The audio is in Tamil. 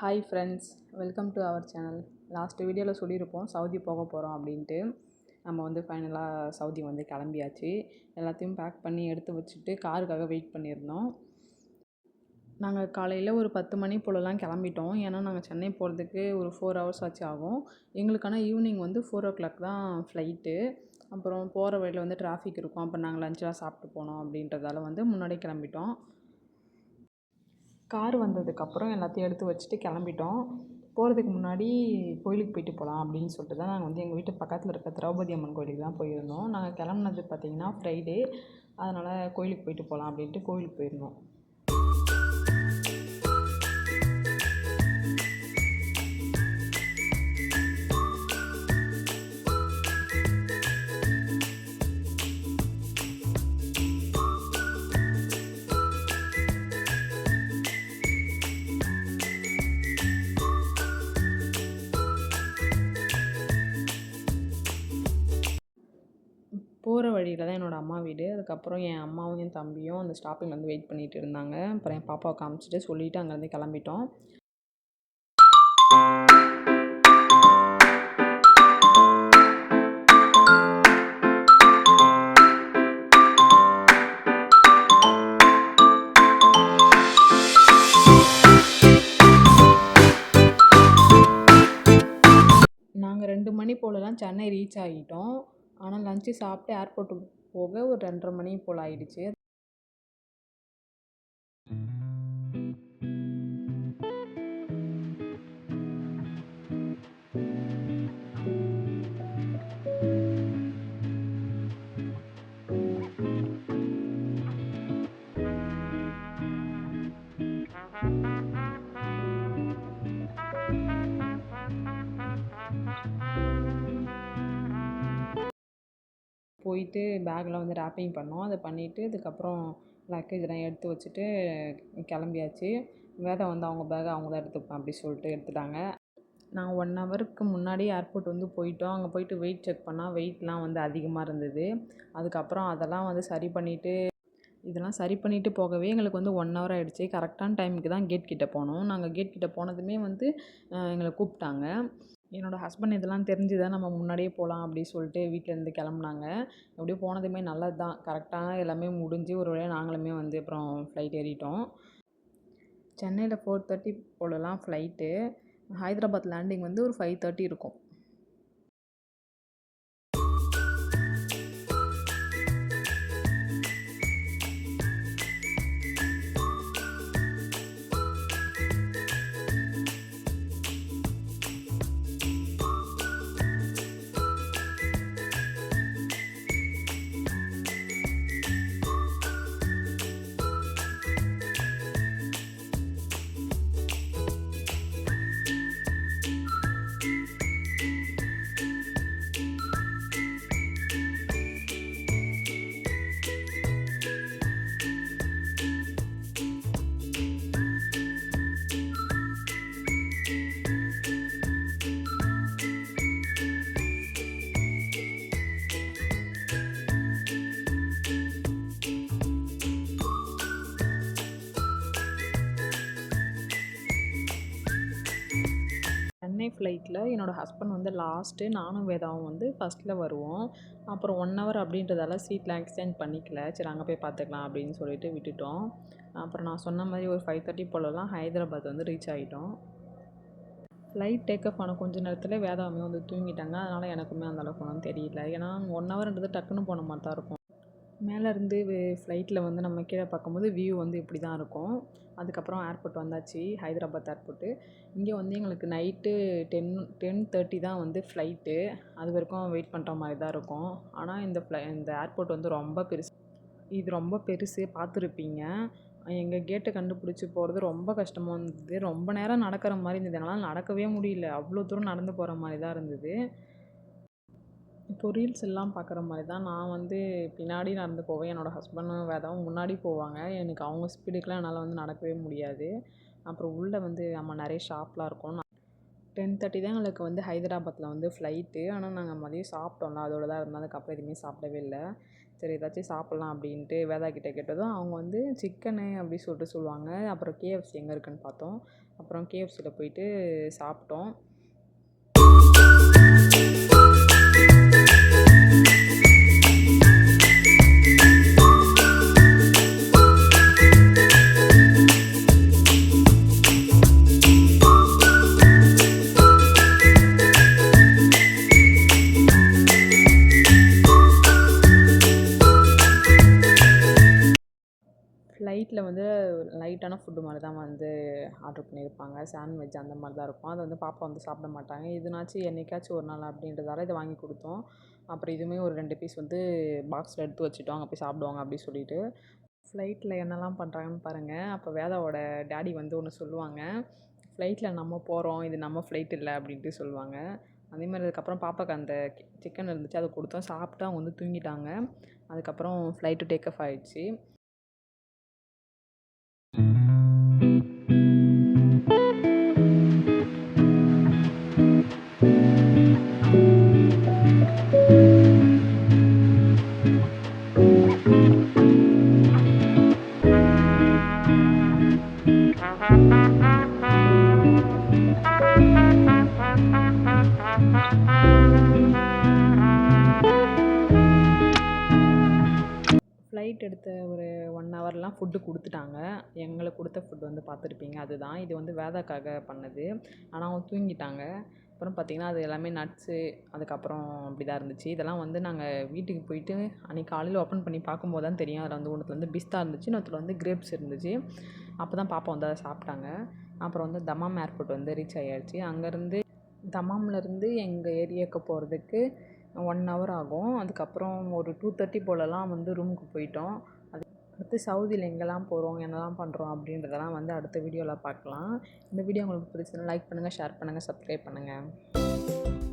Hi friends, welcome to our channel. Last வீடியோவில் சொல்லியிருப்போம் சவுதி போக போகிறோம் அப்படின்ட்டு. நம்ம வந்து ஃபைனலாக சவுதி வந்து கிளம்பியாச்சு. எல்லாத்தையும் பேக் பண்ணி எடுத்து வச்சுட்டு காருக்காக வெயிட் பண்ணியிருந்தோம். நாங்கள் காலையில் ஒரு 10 மணி போலலாம் கிளம்பிட்டோம். ஏன்னா நாங்கள் சென்னை போகிறதுக்கு ஒரு 4 ஹவர்ஸ் ஆச்சு ஆகும். எங்களுக்கான ஈவினிங் வந்து 4 o'clock தான் ஃப்ளைட்டு. அப்புறம் போகிற வழியில் வந்து டிராஃபிக் இருக்கும். அப்போ நாங்கள் லஞ்செலாம் சாப்பிட்டு போனோம் அப்படின்றதால வந்து முன்னாடியே கிளம்பிட்டோம். கார் வந்ததுக்கப்புறம் எல்லாத்தையும் எடுத்து வச்சுட்டு கிளம்பிட்டோம். போகிறதுக்கு முன்னாடி கோயிலுக்கு போயிட்டு போகலாம் அப்படின்னு சொல்லிட்டு தான் நாங்கள் வந்து எங்கள் வீட்டு பக்கத்தில் இருக்க திரௌபதி அம்மன் கோயிலுக்கு தான் போயிருந்தோம். நாங்கள் கிளம்புனது பார்த்திங்கன்னா ஃப்ரைடே. அதனால் கோயிலுக்கு போயிட்டு போகலாம் அப்படின்ட்டு கோயிலுக்கு போயிருந்தோம். போகிற வழியில் தான் என்னோடய அம்மா வீடு. அதுக்கப்புறம் என் அம்மாவும் என் தம்பியும் அந்த ஸ்டாப்பிங் வந்து வெயிட் பண்ணிகிட்டு இருந்தாங்க. அப்புறம் என் பாப்பாவை காமிச்சிட்டு சொல்லிவிட்டு அங்கேருந்து கிளம்பிட்டோம். நாங்கள் 2 மணி போலலாம் சென்னை ரீச் ஆகிட்டோம். ஆனால் லஞ்சு சாப்பிட்டு ஏர்போர்ட்டுக்கு போக ஒரு 2:30 மணி போல் ஆகிடுச்சு. போயிட்டு பேக்லாம் வந்து ரேப்பிங் பண்ணோம். அதை பண்ணிவிட்டு அதுக்கப்புறம் லக்கேஜெலாம் எடுத்து வச்சுட்டு கிளம்பியாச்சு. வேதா வந்து அவங்க பேக்கை அவங்க தான் எடுத்துப்பேன் அப்படி சொல்லிட்டு எடுத்துட்டாங்க. நாங்கள் 1 ஹவருக்கு முன்னாடி ஏர்போர்ட் வந்து போயிட்டோம். அங்கே போயிட்டு வெயிட் செக் பண்ணால் வெயிட்லாம் வந்து அதிகமாக இருந்தது. அதுக்கப்புறம் அதெல்லாம் வந்து இதெல்லாம் சரி பண்ணிவிட்டு போகவே எங்களுக்கு வந்து 1 ஹவர் ஆகிடுச்சு. கரெக்டான டைமுக்கு தான் கேட் கிட்டே போனோம். நாங்கள் கேட் கிட்டே போனதுமே வந்து எங்களை கூப்பிட்டாங்க. என்னோடய ஹஸ்பண்ட் இதெல்லாம் தெரிஞ்சு தான் நம்ம முன்னாடியே போகலாம் அப்படி சொல்லிட்டு வீட்டிலேருந்து கிளம்புனாங்க. எப்படியோ போனதுமே நல்லது தான். கரெக்டாக எல்லாமே முடிஞ்சு ஒரு வழியாக நாங்களுமே வந்து அப்புறம் ஃப்ளைட் ஏறிட்டோம். சென்னையில் 4:30 போலலாம் ஃப்ளைட்டு. ஹைதராபாத் லேண்டிங் வந்து ஒரு 5:30 இருக்கும். சென்னை ஃப்ளைட்டில் என்னோடய ஹஸ்பண்ட் வந்து லாஸ்ட்டு, நானும் வேதாவும் வந்து ஃபஸ்ட்டில் வருவோம். அப்புறம் 1 ஹவர் அப்படின்றதால சீட்லாம் எக்ஸ்சேஞ்ச் பண்ணிக்கல. சரி அங்கே போய் பார்த்துக்கலாம் அப்படின்னு சொல்லிட்டு விட்டுட்டோம். அப்புறம் நான் சொன்ன மாதிரி ஒரு 5:30 போலலாம் ஹைதராபாத் வந்து ரீச் ஆகிட்டோம். ஃப்ளைட் டேக் ஆஃப் ஆன கொஞ்ச நேரத்தில் வேதாவுமே வந்து தூங்கிட்டாங்க. அதனால் எனக்குமே அந்தளவுக்கு ஒன்றும் தெரியல. ஏன்னா 1 ஹவர்ன்றது டக்குன்னு போன மாதிரி தான் இருக்கும். மேலேருந்து ஃப்ளைட்டில் வந்து நம்ம கீழே பார்க்கும்போது வியூ வந்து இப்படி தான் இருக்கும். அதுக்கப்புறம் ஏர்போர்ட் வந்தாச்சு, ஹைதராபாத் ஏர்போர்ட்டு. இங்கே வந்து எங்களுக்கு நைட்டு 10:30 தான் வந்து ஃப்ளைட்டு. அது வரைக்கும் வெயிட் பண்ணுற மாதிரி தான் இருக்கும். ஆனால் இந்த ஏர்போர்ட் வந்து ரொம்ப பெருசு பார்த்துருப்பீங்க. எங்கள் கேட்டை கண்டுபிடிச்சி போகிறது ரொம்ப கஷ்டமாக இருந்தது. ரொம்ப நேரம் நடக்கிற மாதிரி இருந்தது. என்னால் நடக்கவே முடியல. அவ்வளோ தூரம் நடந்து போகிற மாதிரி தான் இருந்தது. இப்போ ரீல்ஸ் எல்லாம் பார்க்குற மாதிரி தான் நான் வந்து பின்னாடி நடந்து போவேன். என்னோடய ஹஸ்பண்டும் வேதாவும் முன்னாடி போவாங்க. எனக்கு அவங்க ஸ்பீடுக்கெலாம் என்னால் வந்து நடக்கவே முடியாது. அப்புறம் உள்ளே வந்து நிறைய ஷாப்லாம் இருக்கும். 10:30 தான் எங்களுக்கு வந்து ஹைதராபாத்தில் வந்து ஃப்ளைட்டு. ஆனால் நாங்கள் மதியம் சாப்பிட்டோம்ல, அதோடு தான் இருந்தோம். அதுக்கப்புறம் எதுவுமே சாப்பிடவே இல்லை. சரி ஏதாச்சும் சாப்பிட்லாம் அப்படின்ட்டு வேதா கிட்டே கேட்டதும் அவங்க வந்து சிக்கனு அப்படி சொல்லிட்டு சொல்லுவாங்க. அப்புறம் KFC எங்கே இருக்குதுன்னு பார்த்தோம். அப்புறம் கேஎஃப்சியில் போயிட்டு சாப்பிட்டோம். ஃப்ளைட்டில் வந்து லைட்டான ஃபுட்டு மாதிரி தான் வந்து ஆர்டர் பண்ணியிருப்பாங்க. சாண்ட்விச் அந்த மாதிரி தான் இருக்கும். அது வந்து பாப்பா வந்து சாப்பிட மாட்டாங்க. இதுனாச்சும் என்னைக்காச்சும் ஒரு நாள் அப்படின்றதால இதை வாங்கி கொடுத்தோம். அப்புறம் இதுவுமே ஒரு 2 பீஸ் வந்து பாக்ஸில் எடுத்து வச்சுட்டோம். அங்கே போய் சாப்பிடுவாங்க அப்படி சொல்லிட்டு. ஃப்ளைட்டில் என்னெல்லாம் பண்ணுறாங்கன்னு பாருங்கள். அப்போ வேதாவோட டேடி வந்து ஒன்று சொல்லுவாங்க. ஃப்ளைட்டில் நம்ம போகிறோம், இது நம்ம ஃப்ளைட் இல்லை அப்படின்ட்டு சொல்லுவாங்க. அதேமாதிரி அதுக்கப்புறம் பாப்பாவுக்கு அந்த சிக்கன் இருந்துச்சு, அதை கொடுத்தோம். சாப்பிட்டு அவங்க வந்து தூங்கிட்டாங்க. அதுக்கப்புறம் ஃப்ளைட்டு டேக் ஆஃப் ஆகிடுச்சு. ஃப்ளைட் எடுத்த ஒரு 1 ஹவர்லாம் ஃபுட்டு கொடுத்துட்டாங்க. எங்களுக்கு கொடுத்த ஃபுட் வந்து பார்த்துருப்பீங்க அதுதான். இது வந்து வேதாக்காக பண்ணது. ஆனால் அவங்க தூங்கிட்டாங்க. அப்புறம் பார்த்திங்கன்னா அது எல்லாமே நட்ஸு அதுக்கப்புறம் அப்படி தான் இருந்துச்சு. இதெல்லாம் வந்து நாங்கள் வீட்டுக்கு போயிட்டு அன்றைக்கி காலையில் ஓப்பன் பண்ணி பார்க்கும்போது தான் தெரியும். அதில் வந்து ஒன்றுத்துல வந்து பிஸ்தா இருந்துச்சு, இன்னொருத்துல வந்து கிரேப்ஸ் இருந்துச்சு. அப்போ தான் பாப்பா வந்து அதை சாப்பிட்டாங்க. அப்புறம் வந்து தமாம் ஏர்போர்ட் வந்து ரீச் ஆகியாச்சு. அங்கேருந்து தமாம்லேருந்து எங்கள் ஏரியாவுக்கு போகிறதுக்கு 1 ஹவர் ஆகும். அதுக்கப்புறம் ஒரு 2:30 போலலாம் வந்து ரூமுக்கு போயிட்டோம். அடுத்து சவுதியில் எங்கெல்லாம் போகிறோம், என்னெல்லாம் பண்ணுறோம் அப்படின்றதெல்லாம் வந்து அடுத்த வீடியோவில் பார்க்கலாம். இந்த வீடியோ உங்களுக்கு பிடிச்சதுன்னா லைக் பண்ணுங்கள், ஷேர் பண்ணுங்கள், சப்ஸ்கிரைப் பண்ணுங்கள்.